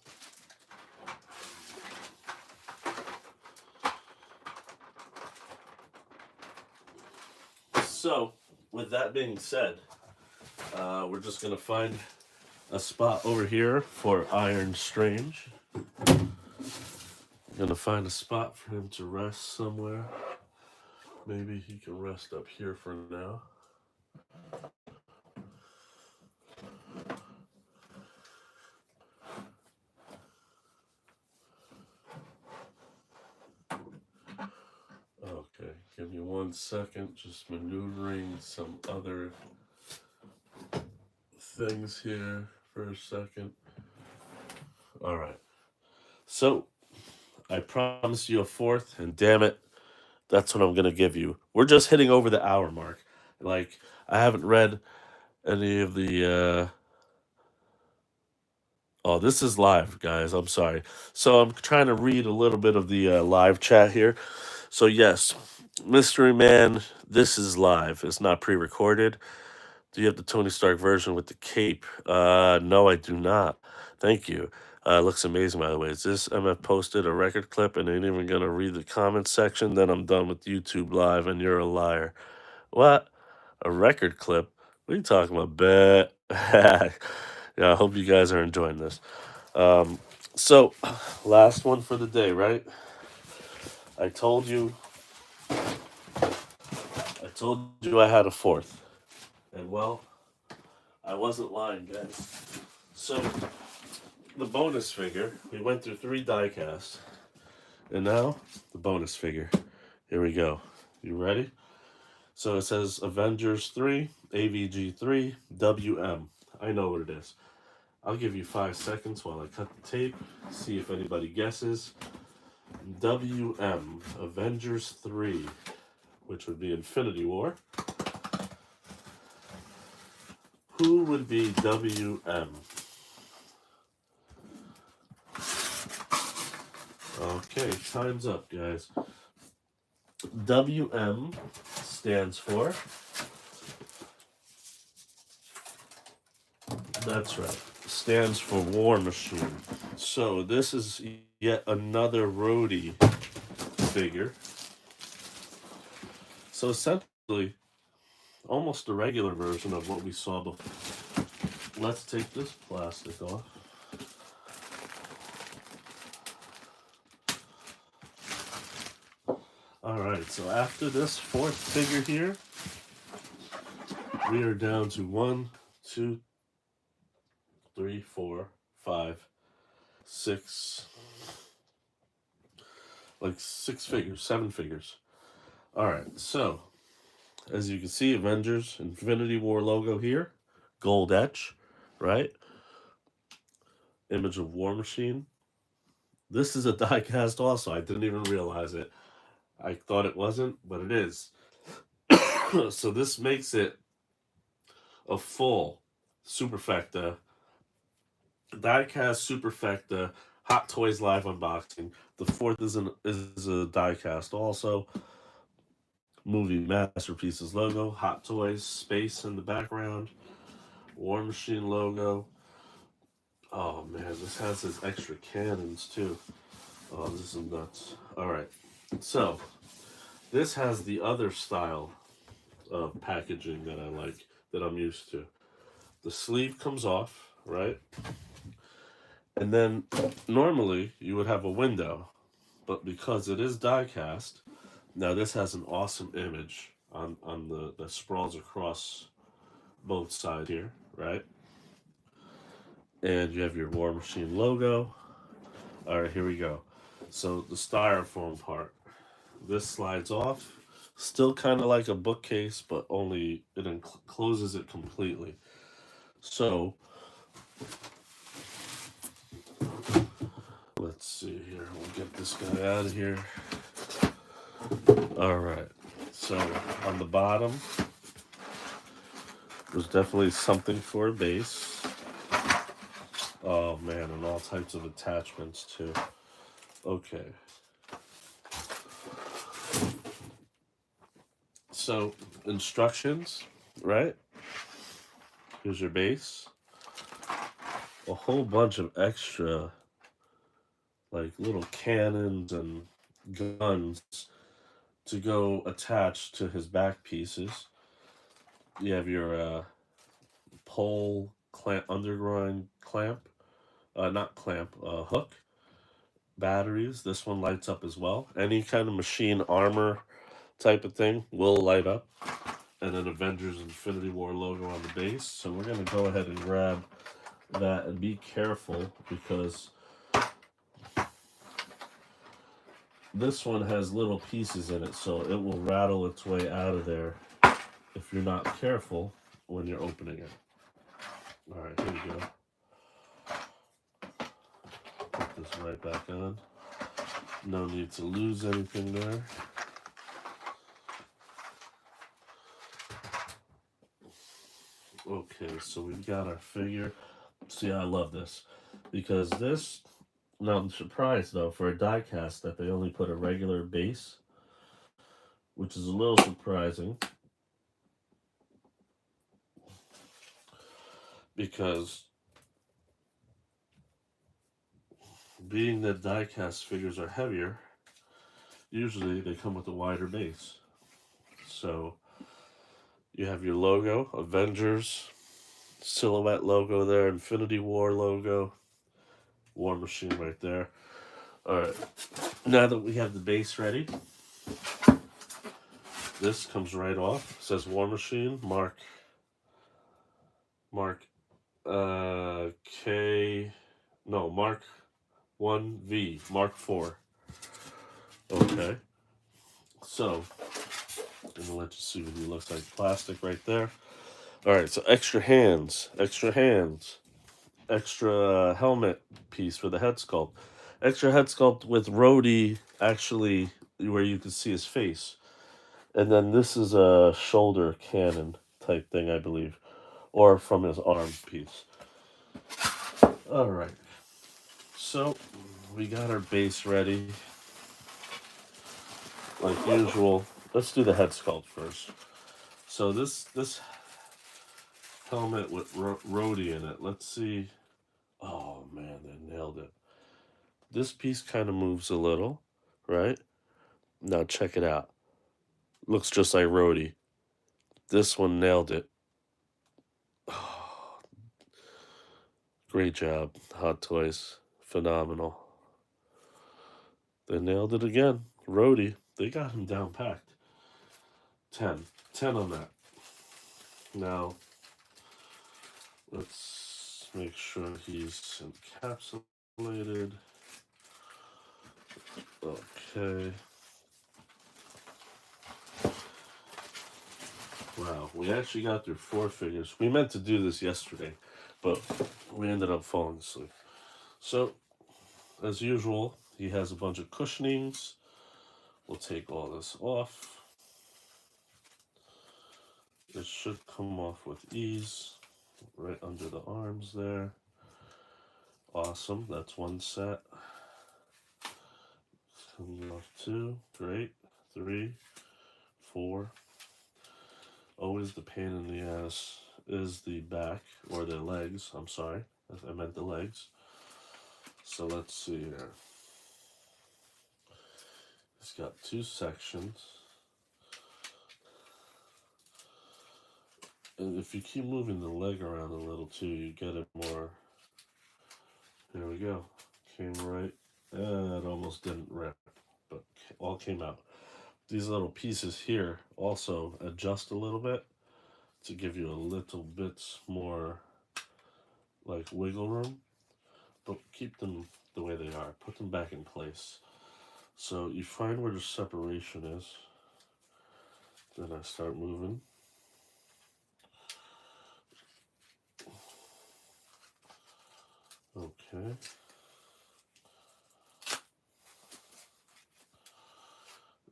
so with that being said, we're just gonna find a spot over here for Iron Strange. Gonna find a spot for him to rest somewhere. Maybe he can rest up here for now. Okay, give me 1 second. Just maneuvering some other things here for a second. All right. So I promised you a fourth, and damn it, that's what I'm gonna give you. We're just hitting over the hour mark. Like I haven't read any of the. Oh, this is live, guys. I'm sorry. So I'm trying to read a little bit of the live chat here. So yes, Mystery Man, this is live. It's not pre-recorded. Do you have the Tony Stark version with the cape? No, I do not. Thank you. Looks amazing, by the way. Is this MF posted a record clip and ain't even gonna read the comments section? Then I'm done with YouTube Live, and you're a liar. What? A record clip? What are you talking about? Bet. Yeah, I hope you guys are enjoying this. Um, so, last one for the day, right? I told you, I told you I had a fourth, and well, I wasn't lying, guys. So, the bonus figure, we went through 3 die casts, and now the bonus figure. Here we go. You ready? So it says Avengers 3, AVG 3, WM. I know what it is. I'll give you 5 seconds while I cut the tape, see if anybody guesses. WM, Avengers 3, which would be Infinity War. Who would be WM? Okay, time's up, guys. WM stands for. That's right. Stands for War Machine. So this is yet another Rhodey figure. So essentially, almost a regular version of what we saw before. Let's take this plastic off. Alright, so after this fourth figure here, we are down to 1, 2, three, four, five, six, like 6 figures, 7 figures. All right, so as you can see, Avengers Infinity War logo here, gold etch, right? Image of War Machine. This is a die cast also. I didn't even realize it. I thought it wasn't, but it is. So this makes it a full Superfecta, die-cast Superfecta Hot Toys live unboxing. The fourth is a die-cast also. Movie Masterpieces logo, Hot Toys, space in the background, War Machine logo. Oh man, this has his extra cannons too. Oh, this is nuts. Alright, so this has the other style of packaging that I like, that I'm used to. The sleeve comes off, right? And then normally you would have a window, but because it is die cast, now this has an awesome image on the sprawls across both sides here, right? And you have your War Machine logo. All right, here we go. So the styrofoam part, this slides off. Still kind of like a bookcase, but only it closes it completely. So let's see here. We'll get this guy out of here. All right. So on the bottom, there's definitely something for a base. Oh man, and all types of attachments too. Okay. So instructions, right? Here's your base. A whole bunch of extra, like little cannons and guns to go attached to his back pieces. You have your pole clamp, underground clamp, not clamp, hook. Batteries. This one lights up as well. Any kind of machine armor type of thing will light up. And then Avengers Infinity War logo on the base. So we're going to go ahead and grab that and be careful because this one has little pieces in it, so it will rattle its way out of there if you're not careful when you're opening it. All right, here we go. Put this right back on. No need to lose anything there. Okay, so we've got our figure. See, I love this because this. Now I'm surprised though for a die cast that they only put a regular base, which is a little surprising because being that die cast figures are heavier, usually they come with a wider base. So you have your logo, Avengers silhouette logo there, Infinity War logo, War Machine right there. All right, now that we have the base ready, this comes right off. It says War Machine, Mark K, no, Mark 1V, Mark 4. Okay, so I'm gonna let you see what he looks like. Plastic right there. All right, so extra hands, extra helmet piece for the head sculpt, extra head sculpt with Rhodey actually where you can see his face, and then this is a shoulder cannon type thing, I believe, or from his arm piece. All right, so we got our base ready like usual. Let's do the head sculpt first. So this helmet with Rhodey in it. Let's see. Oh man, they nailed it. This piece kind of moves a little, right? Now check it out. Looks just like Rhodey. This one nailed it. Great job, Hot Toys. Phenomenal. They nailed it again. Rhodey, they got him down packed. 10. 10 on that. Now, let's Make sure he's encapsulated. Okay. Wow, we actually got through four figures. We meant to do this yesterday, but we ended up falling asleep. So, as usual, he has a bunch of cushionings. We'll take all this off. It should come off with ease, right under the arms there. Awesome, that's one set. Coming off two, great. Three, four. Always the pain in the ass is the back, or the legs, I'm sorry. I meant the legs. So let's see here. It's got two sections. And if you keep moving the leg around a little too, you get it more. Here we go. Came right. It almost didn't rip, but all came out. These little pieces here also adjust a little bit to give you a little bit more like wiggle room, but keep them the way they are. Put them back in place. So you find where the separation is. Then I start moving. Okay.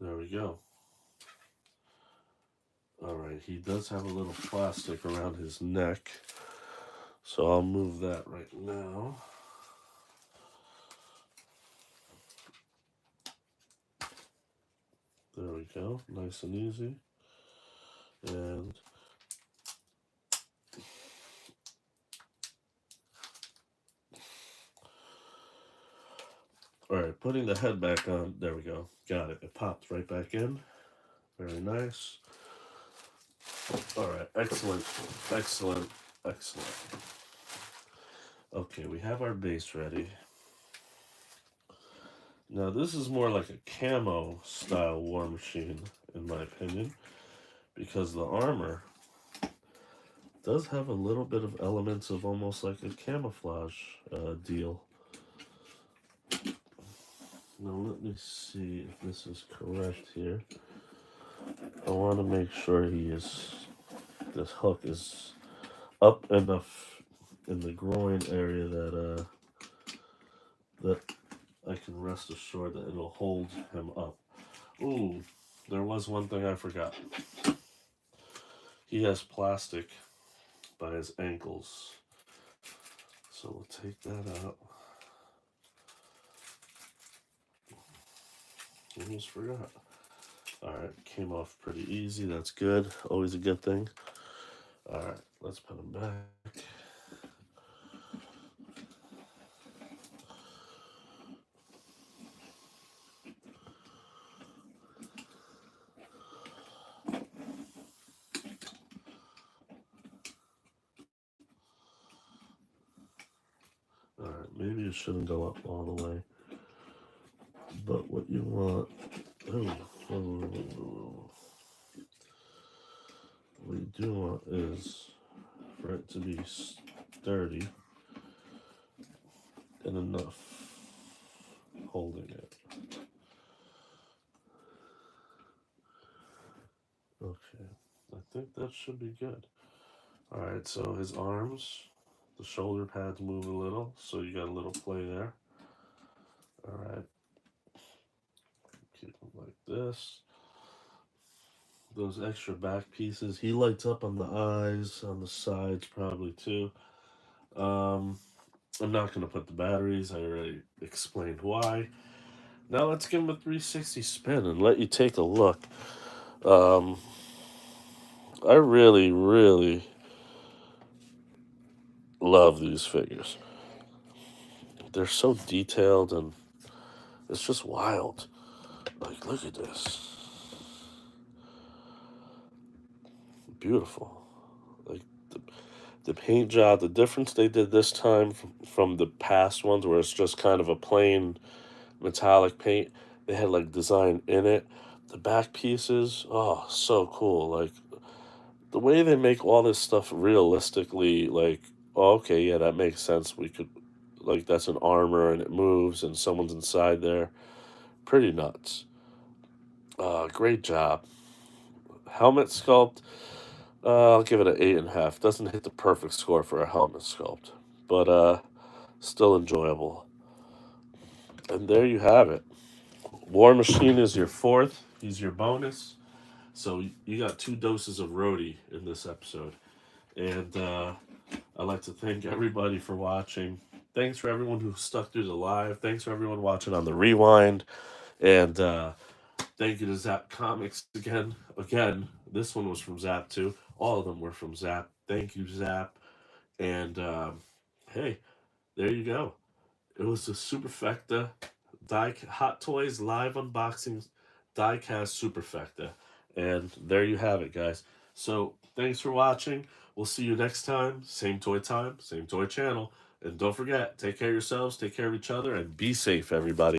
There we go. Alright, he does have a little plastic around his neck. So I'll move that right now. There we go, nice and easy. And alright, putting the head back on. There we go. Got it. It popped right back in. Very nice. Alright, excellent. Excellent. Excellent. Okay, we have our base ready. Now this is more like a camo style war machine, in my opinion, because the armor does have a little bit of elements of almost like a camouflage deal. Now let me see if this is correct here. I want to make sure this hook is up enough in the groin area that I can rest assured that it'll hold him up. Ooh, there was one thing I forgot. He has plastic by his ankles. So we'll take that out. Almost forgot. Alright, came off pretty easy. That's good. Always a good thing. Alright, let's put him back. Alright, maybe it shouldn't go up all the way. But what you want... What you do want is for it to be sturdy and enough holding it. Okay, I think that should be good. Alright, so his arms, the shoulder pads move a little, so you got a little play there. Alright, keep them like this. Those extra back pieces, he lights up on the eyes, on the sides probably too. I'm not going to put the batteries, I already explained why. Now let's give him a 360 spin and let you take a look. I really, really love these figures. They're so detailed and it's just wild. Like, look at this. Beautiful. Like, the paint job, the difference they did this time from the past ones where it's just kind of a plain metallic paint, they had like design in it. The back pieces, oh, so cool. Like, the way they make all this stuff realistically, like, Oh, okay, yeah, that makes sense. We could, like, that's an armor and it moves and someone's inside there. Pretty nuts. Great job. Helmet sculpt. I'll give it an 8.5. Doesn't hit the perfect score for a helmet sculpt, but still enjoyable. And there you have it. War Machine is your fourth. He's your bonus. So you got 2 doses of Rhodey in this episode. And I'd like to thank everybody for watching. Thanks for everyone who stuck through the live. Thanks for everyone watching on the rewind. And thank you to Zap Comics again. Again, this one was from Zap too. All of them were from Zap. Thank you, Zap. And hey, there you go. It was the Superfecta Hot Toys live unboxing diecast Superfecta. And there you have it, guys. So thanks for watching. We'll see you next time. Same time, same toy channel. And don't forget, take care of yourselves, take care of each other, and be safe, everybody.